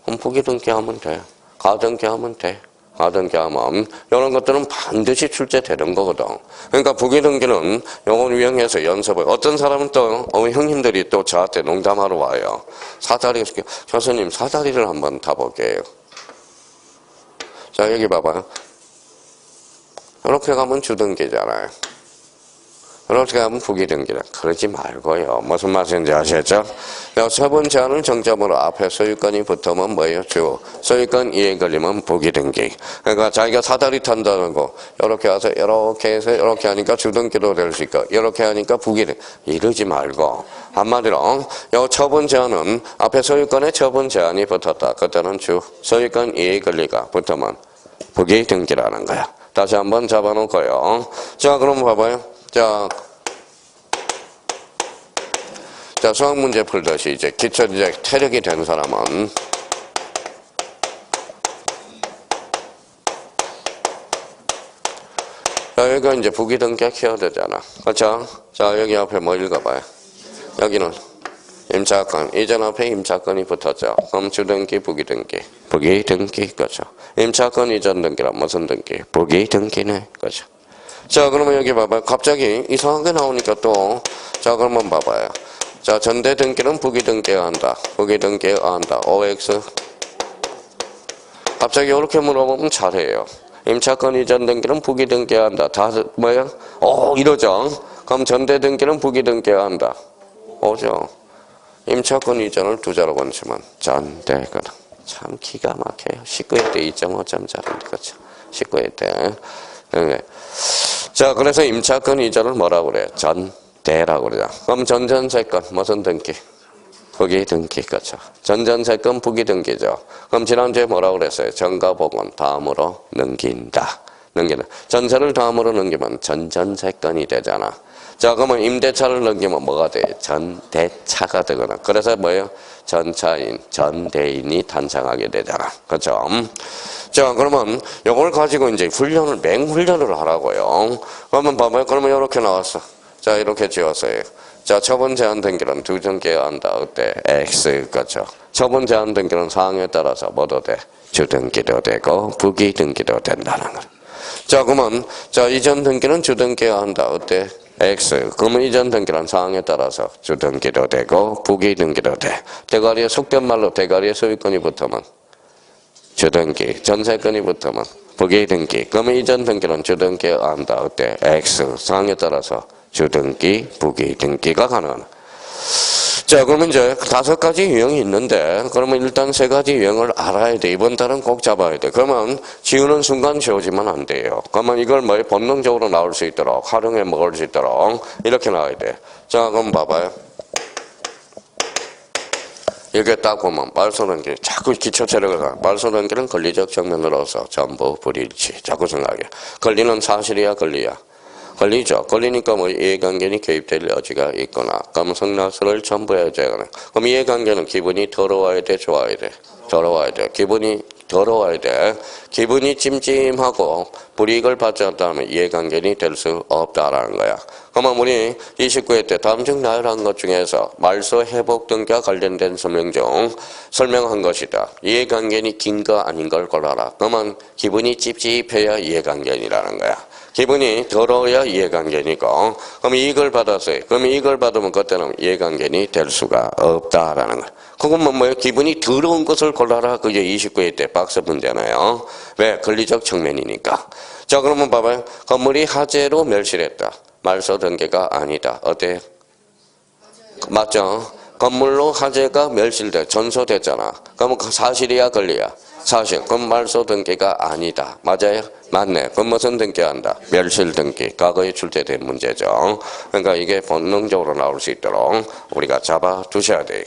그럼 부기등기 하면 돼. 가등기 하면 돼. 가등기 하면 이런 것들은 반드시 출제되는 거거든. 그러니까 부기등기는 요걸 이용해서 연습을. 어떤 사람은 또 형님들이 또 저한테 농담하러 와요. 사다리, 교수님 사다리를 한번 타볼게요. 자, 여기 봐봐요. 이렇게 가면 주등기잖아요. 이렇게 가면 부기등기다. 그러지 말고요. 무슨 말인지 아시겠죠? 처분 제한을 정점으로 앞에 소유권이 붙으면 뭐예요? 주. 소유권 이해 걸리면 부기등기. 그러니까 자기가 사다리 탄다는 거 이렇게 와서 이렇게 해서 이렇게 하니까 주등기도 될 수 있고 이렇게 하니까 부기등기. 이러지 말고 한마디로 이 처분 제한은 앞에 소유권에 처분 제한이 붙었다. 그때는 주. 소유권 이해 권리가 붙으면 부기등기라는 거야. 다시 한번 잡아놓고요. 자, 그럼 봐봐요. 자, 자, 수학 문제 풀듯이 이제 기초 이제 태력이 된 사람은 자, 여기가 이제 부기등기 키워야 되잖아. 그렇죠? 자, 여기 앞에 뭐 읽어봐요. 여기는 임차권. 이전 앞에 임차권이 붙었죠. 그럼 주등기, 부기등기. 부기등기. 그렇죠. 임차권 이전 등기란 무슨 등기? 부기등기네. 그렇죠. 자, 그러면 여기 봐봐요. 갑자기 이상하게 나오니까 또, 자, 그러면 봐봐요. 자, 전대 등기는 부기등기해야 한다. 부기등기해야 한다. OX. 갑자기 이렇게 물어보면 잘해요. 임차권 이전 등기는 부기등기해야 한다. 다 뭐야? 이러죠. 그럼 전대 등기는 부기등기해야 한다. 오죠. 임차권 이전을 두 자로 번치면 전대거든. 참 기가 막혀요. 19회 때 2.5점짜리인데 그렇죠. 19회 때. 네. 자, 그래서 임차권 이전을 뭐라고 그래요? 전대라고 그러죠. 그럼 전전세권 무슨 등기? 부기등기. 그렇죠. 전전세권 부기등기죠. 그럼 지난주에 뭐라고 그랬어요? 전과 복원 다음으로 넘긴다. 넘기는. 전세를 다음으로 넘기면 전전세권이 되잖아. 자, 그러면 임대차를 넘기면 뭐가 돼? 전대차가 되거나. 그래서 뭐예요? 전차인, 전대인이 탄생하게 되잖아. 그렇죠? 자, 그러면 이걸 가지고 이제 맹훈련을 하라고요. 그러면 봐봐요. 그러면 이렇게 나왔어. 자, 이렇게 지웠어요. 자, 처분 제한 등기는 두 등기해야 한다. 어때? X. 그렇죠. 처분 제한 등기는 사항에 따라서 뭐도 돼? 주등기도 되고 부기등기도 된다는 거. 자, 그러면 자, 이전 등기는 주등기해야 한다. 어때? X. 그러면 이전 등기란 사항에 따라서 주등기도 되고 부기등기도 돼. 대가리에 속된 말로 대가리에 소유권이 붙으면 주등기, 전세권이 붙으면 부기등기. 그러면 이전 등기는 주등기해야 한다. 어때? X. 사항에 따라서 주등기, 부기등기가 가능하다. 자, 그러면 이제 5가지 유형이 있는데, 그러면 일단 3가지 유형을 알아야 돼. 이번 달은 꼭 잡아야 돼. 그러면 지우는 순간 지워지면 안 돼요. 그러면 이걸 뭐 본능적으로 나올 수 있도록, 활용해 먹을 수 있도록, 이렇게 나와야 돼. 자, 그럼 봐봐요. 이렇게 딱 보면, 말소등기, 자꾸 기초체력을 가. 말소등기는 권리적 측면으로서 전부 불일치. 자꾸 생각해. 권리는 사실이야, 권리야? 권리죠. 권리니까 뭐 이해관계는 개입될 여지가 있거나, 그럼 성납서를 첨부해야 되거나. 그럼 이해관계는 기분이 더러워야 돼, 좋아야 돼? 더러워야 돼. 기분이 더러워야 돼. 기분이 찜찜하고 불이익을 받지 않다면 이해관계는 될 수 없다라는 거야. 그러면 우리 29회 때 다음 중 나열한 것 중에서 말소 회복 등과 관련된 설명 중 설명한 것이다. 이해관계는 긴 거 아닌 걸 골라라. 그러면 기분이 찝찝해야 이해관계이라는 거야. 기분이 더러워야 이해관계니까. 그럼 이익을 받았어요. 그럼 이익을 받으면 그때는 이해관계는 될 수가 없다라는 거야. 그건 뭐예요? 기분이 더러운 것을 골라라. 그게 29회 때 박스 문제잖아요. 왜? 권리적 측면이니까. 자, 그러면 봐봐요. 건물이 화재로 멸실했다. 말소 등기가 아니다. 어때요? 맞죠? 건물로 화재가 멸실돼 전소됐잖아. 그러면 사실이야, 권리야? 사실. 그럼 말소 등기가 아니다. 맞아요? 맞네. 그럼 무슨 등기한다? 멸실 등기. 과거에 출제된 문제죠. 그러니까 이게 본능적으로 나올 수 있도록 우리가 잡아 두셔야 돼.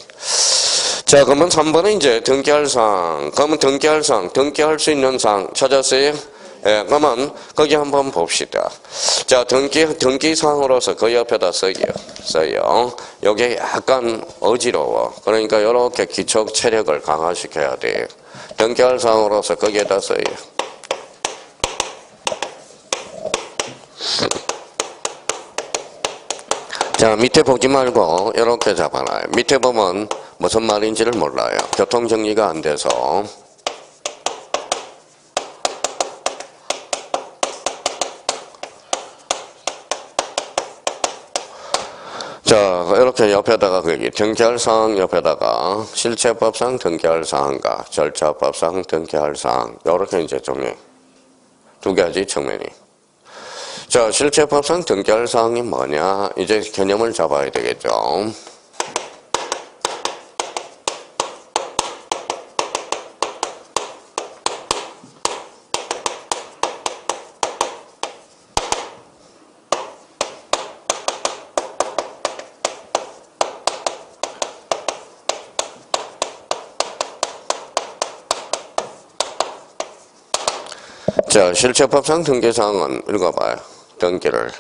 자, 그러면 3번은 이제 등기할 사항. 그러면 등기할 사항, 등기할 수 있는 사항 찾았어요? 예, 그러면 거기 한번 봅시다. 자, 등기 사항으로서 그 옆에다 써요. 요게 약간 어지러워. 그러니까 이렇게 기초 체력을 강화시켜야 돼요. 등기할 사항으로서 거기에다 써요. 자, 밑에 보지 말고 이렇게 잡아놔요. 밑에 보면 무슨 말인지를 몰라요. 교통정리가 안 돼서. 자, 이렇게 옆에다가 거기 등기할 사항 옆에다가 실체법상 등기할 사항과 절차법상 등기할 사항 이렇게 이제 정리. 두 가지 측면이. 자, 실체법상 등기할 사항이 뭐냐? 이제 개념을 잡아야 되겠죠. 자, 실체법상 등기사항은 읽어봐요. 등기를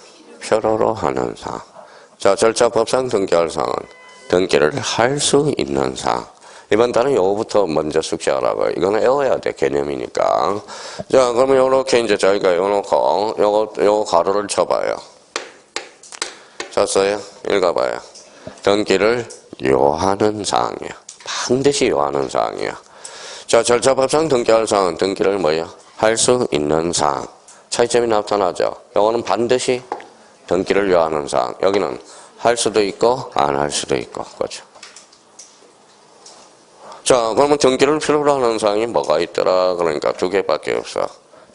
표로로 하는 사항. 자, 절차법상 등기할 사항은 등기를 할 수 있는 사항. 이번 달은 요거부터 먼저 숙지하라고요. 이거는 외워야 돼, 개념이니까. 자, 그러면 요렇게 이제 저희가 요놓고, 요거 가로를 쳐봐요. 쳤어요? 읽어봐요. 등기를 요하는 사항이야. 반드시 요하는 사항이야. 자, 절차법상 등기할 사항은 등기를 뭐예요? 할 수 있는 사항. 차이점이 나타나죠. 요거는 반드시 등기를 요하는 사항. 여기는 할 수도 있고, 안 할 수도 있고, 그렇죠. 자, 그러면 등기를 필요로 하는 사항이 뭐가 있더라? 그러니까 두 개밖에 없어.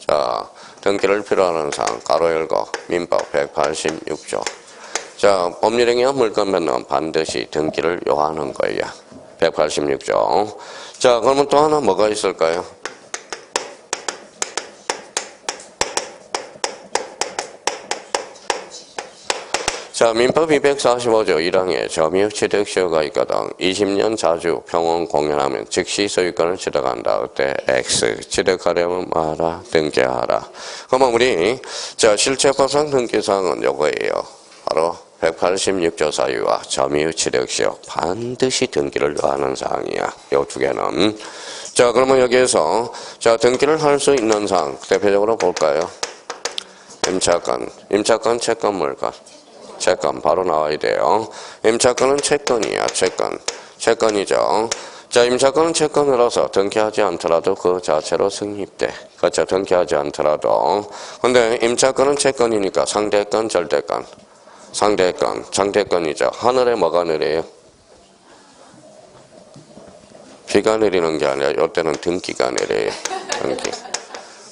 자, 등기를 필요로 하는 사항, 가로 열고, 민법 186조. 자, 법률행위와 물권변은 반드시 등기를 요하는 거야. 186조. 자, 그러면 또 하나 뭐가 있을까요? 자, 민법 245조 1항에 점유 취득시효가 있거든. 20년 자주 평원 공연하면 즉시 소유권을 취득한다. 그때 X. 취득하려면 뭐하라? 등기하라. 그러면 우리, 자, 실체법상 등기사항은 요거예요. 바로 186조 사유와 점유 취득시효. 반드시 등기를 요하는 사항이야. 요 두 개는. 자, 그러면 여기에서, 자, 등기를 할 수 있는 사항. 대표적으로 볼까요? 임차권. 임차권, 채권, 물권. 채권 바로 나와야 돼요. 임차권은 채권이야. 채권. 채권이죠. 자, 임차권은 채권으로서 등기하지 않더라도 그 자체로 성립돼. 그렇죠. 등기하지 않더라도. 근데 임차권은 채권이니까 상대권, 절대권. 상대권, 장대권이죠. 하늘에 뭐가 내려요? 비가 내리는 게 아니라 이때는 등기가 내려요. 등기.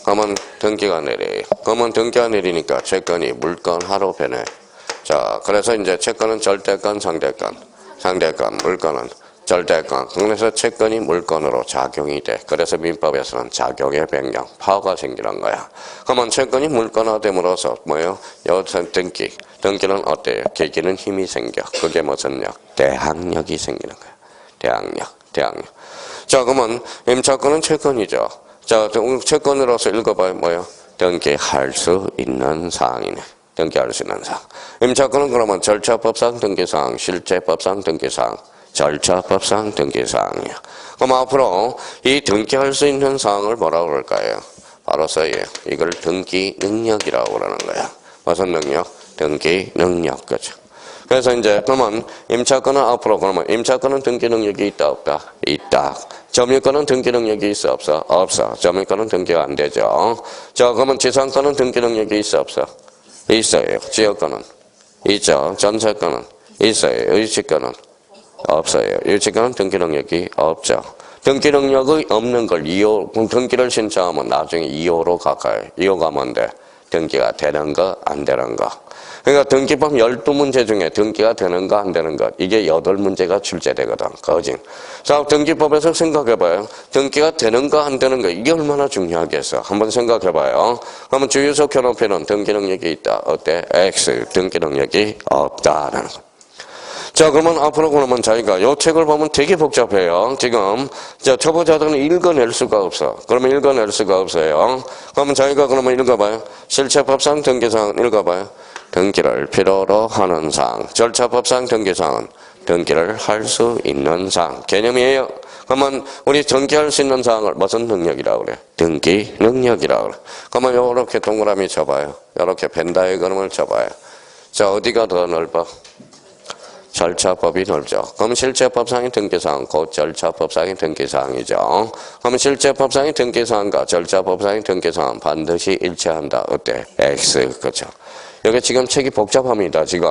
그러면 등기가 내려요. 그러면 등기가 내리니까 채권이 물권하로 변해. 자, 그래서 이제 채권은 절대권, 상대권, 상대권, 물권은 절대권. 그래서 채권이 물권으로 작용이 돼. 그래서 민법에서는 작용의 변경, 파워가 생기는 거야. 그러면 채권이 물권화됨으로써 뭐예요? 여기서 등기는 어때요? 계기는 힘이 생겨. 그게 무슨 력? 대항력이 생기는 거야. 대항력. 자, 그러면 임차권은 채권이죠. 자, 채권으로서 읽어봐요. 뭐예요? 등기할 수 있는 사항이네. 등기할 수 있는 사항. 임차권은 그러면 절차법상 등기사항, 실제법상 등기사항, 절차법상 등기사항이야. 그럼 앞으로 이 등기할 수 있는 사항을 뭐라고 그럴까요? 바로 써요. 이걸 등기 능력이라고 그러는 거야. 무슨 능력? 등기 능력. 그죠? 그래서 이제 그러면 임차권은 앞으로 그러면 임차권은 등기 능력이 있다 없다? 있다. 점유권은 등기 능력이 있어 없어? 없어. 점유권은 등기가 안 되죠. 자, 그러면 지상권은 등기 능력이 있어 없어? 있어요. 지역권은 있죠. 전세권은 있어요. 유치권은 없어요. 유치권은 등기 능력이 없죠. 등기 능력이 없는 걸 등기를 신청하면 나중에 2호로 가까이. 2호가 뭔데? 등기가 되는 거, 안 되는 거. 그러니까 등기법 12문제 중에 등기가 되는 거, 안 되는 거. 이게 8문제가 출제되거든. 거진. 자, 등기법에서 생각해봐요. 등기가 되는 거, 안 되는 거. 이게 얼마나 중요하겠어. 한번 생각해봐요. 그러면 주유소 켜놓기는 등기 능력이 있다. 어때? X. 등기 능력이 없다라는 거. 자, 그러면 앞으로 그러면 저희가 요 책을 보면 되게 복잡해요. 지금, 자, 초보자들은 읽어낼 수가 없어. 그러면 읽어낼 수가 없어요. 그러면 저희가 그러면 읽어봐요. 실체법상 등기사항 읽어봐요. 등기를 필요로 하는 사항. 절차법상 등기사항은 등기를 할 수 있는 사항. 개념이에요. 그러면 우리 등기할 수 있는 사항을 무슨 능력이라고 그래? 등기 능력이라고 그래. 그러면 요렇게 동그라미 쳐봐요. 요렇게 벤다이그램을 쳐봐요. 자, 어디가 더 넓어? 절차법이 넓죠. 그럼 실제법상의 등기사항, 곧 절차법상의 등기사항이죠. 그럼 실제법상의 등기사항과 절차법상의 등기사항은 반드시 일치한다. 어때? X. 그렇죠. 여기 지금 책이 복잡합니다. 지금.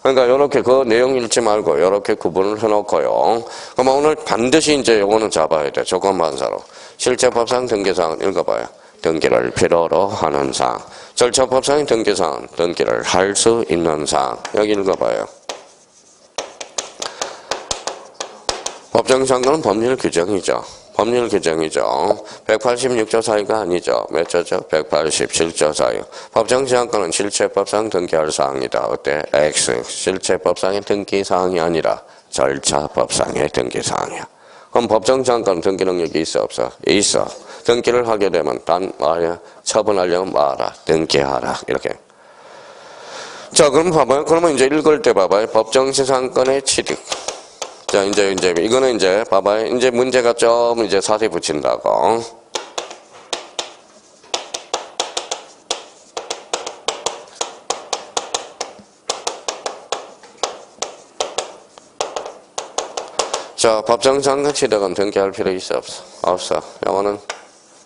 그러니까 이렇게 그 내용 읽지 말고 이렇게 구분을 해놓고요. 그럼 오늘 반드시 이제 요거는 잡아야 돼. 조건반사로. 실제법상 등기사항 읽어봐요. 등기를 필요로 하는 사항. 절차법상의 등기사항, 등기를 할 수 있는 사항. 여기 읽어봐요. 법정상관은 법률 규정이죠. 법률 규정이죠. 186조 사유가 아니죠. 몇 조죠? 187조 사유. 법정지향권은 실체법상 등기할 사항이다. 어때? X. 실체법상의 등기사항이 아니라 절차법상의 등기사항이야. 그럼 법정지향권 등기 능력이 있어 없어? 있어. 등기를 하게 되면 처분하려면 뭐하라? 등기하라. 이렇게. 자, 그럼 봐봐요. 그러면 이제 읽을 때 봐봐요. 법정지상권의 취득. 자, 이제 이거는 이제 봐봐요. 이제 문제가 좀 이제 사세 붙인다고. 자, 법정상권 취득은 등기할 필요 있어 없어? 없어. 이거는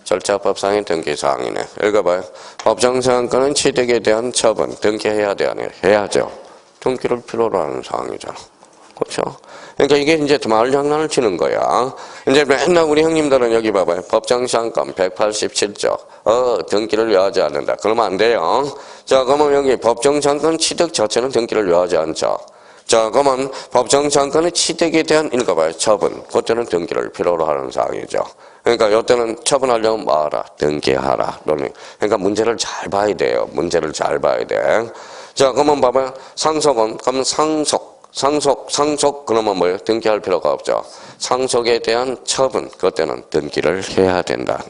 절차법상의 등기사항이네. 읽어봐요. 법정상권은 취득에 대한 처분 등기해야 돼, 안 해? 해야죠. 등기를 필요로 하는 사항이잖아. 그렇죠? 그러니까 이게 이제 말장난을 치는 거야. 이제 맨날 우리 형님들은 여기 봐봐요. 법정상권 187조. 등기를 요하지 않는다. 그러면 안 돼요. 자, 그러면 여기 법정상권 취득 자체는 등기를 요하지 않죠. 자, 그러면 법정상권의 취득에 대한 읽어봐요. 처분. 그때는 등기를 필요로 하는 사항이죠. 그러니까 이때는 처분하려면 뭐 하라? 등기하라. 그러니까 문제를 잘 봐야 돼요. 문제를 잘 봐야 돼. 자, 그러면 봐봐요. 상속은, 그러면 상속, 그러면 뭐예요? 등기할 필요가 없죠. 상속에 대한 처분, 그때는 등기를 해야 된다.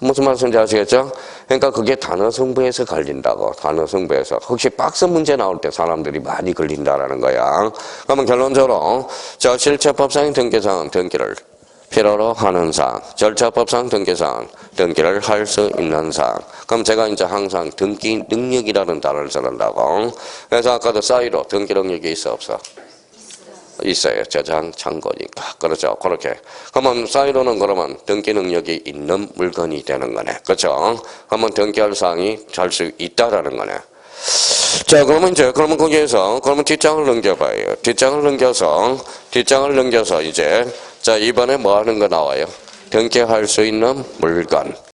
무슨 말씀인지 아시겠죠? 그러니까 그게 단어 승부에서 걸린다고. 단어 승부에서. 혹시 박스 문제 나올 때 사람들이 많이 걸린다라는 거야. 그러면 결론적으로, 자, 실체법상 등기사항은 등기를 필요로 하는 사항. 절차법상 등기사항은 등기를 할 수 있는 사항. 그럼 제가 이제 항상 등기 능력이라는 단어를 쓰는다고. 그래서 아까도 사이로 등기 능력이 있어 없어? 있어요. 저장 창고니까. 그렇죠. 그렇게. 그러면 사이로는 그러면 등기 능력이 있는 물건이 되는 거네. 그렇죠. 그러면 등기할 사항이 잘 수 있다라는 거네. 자, 그러면 거기에서, 그러면 뒷장을 넘겨봐요. 뒷장을 넘겨서 이제, 자, 이번에 뭐 하는 거 나와요? 등기할 수 있는 물건.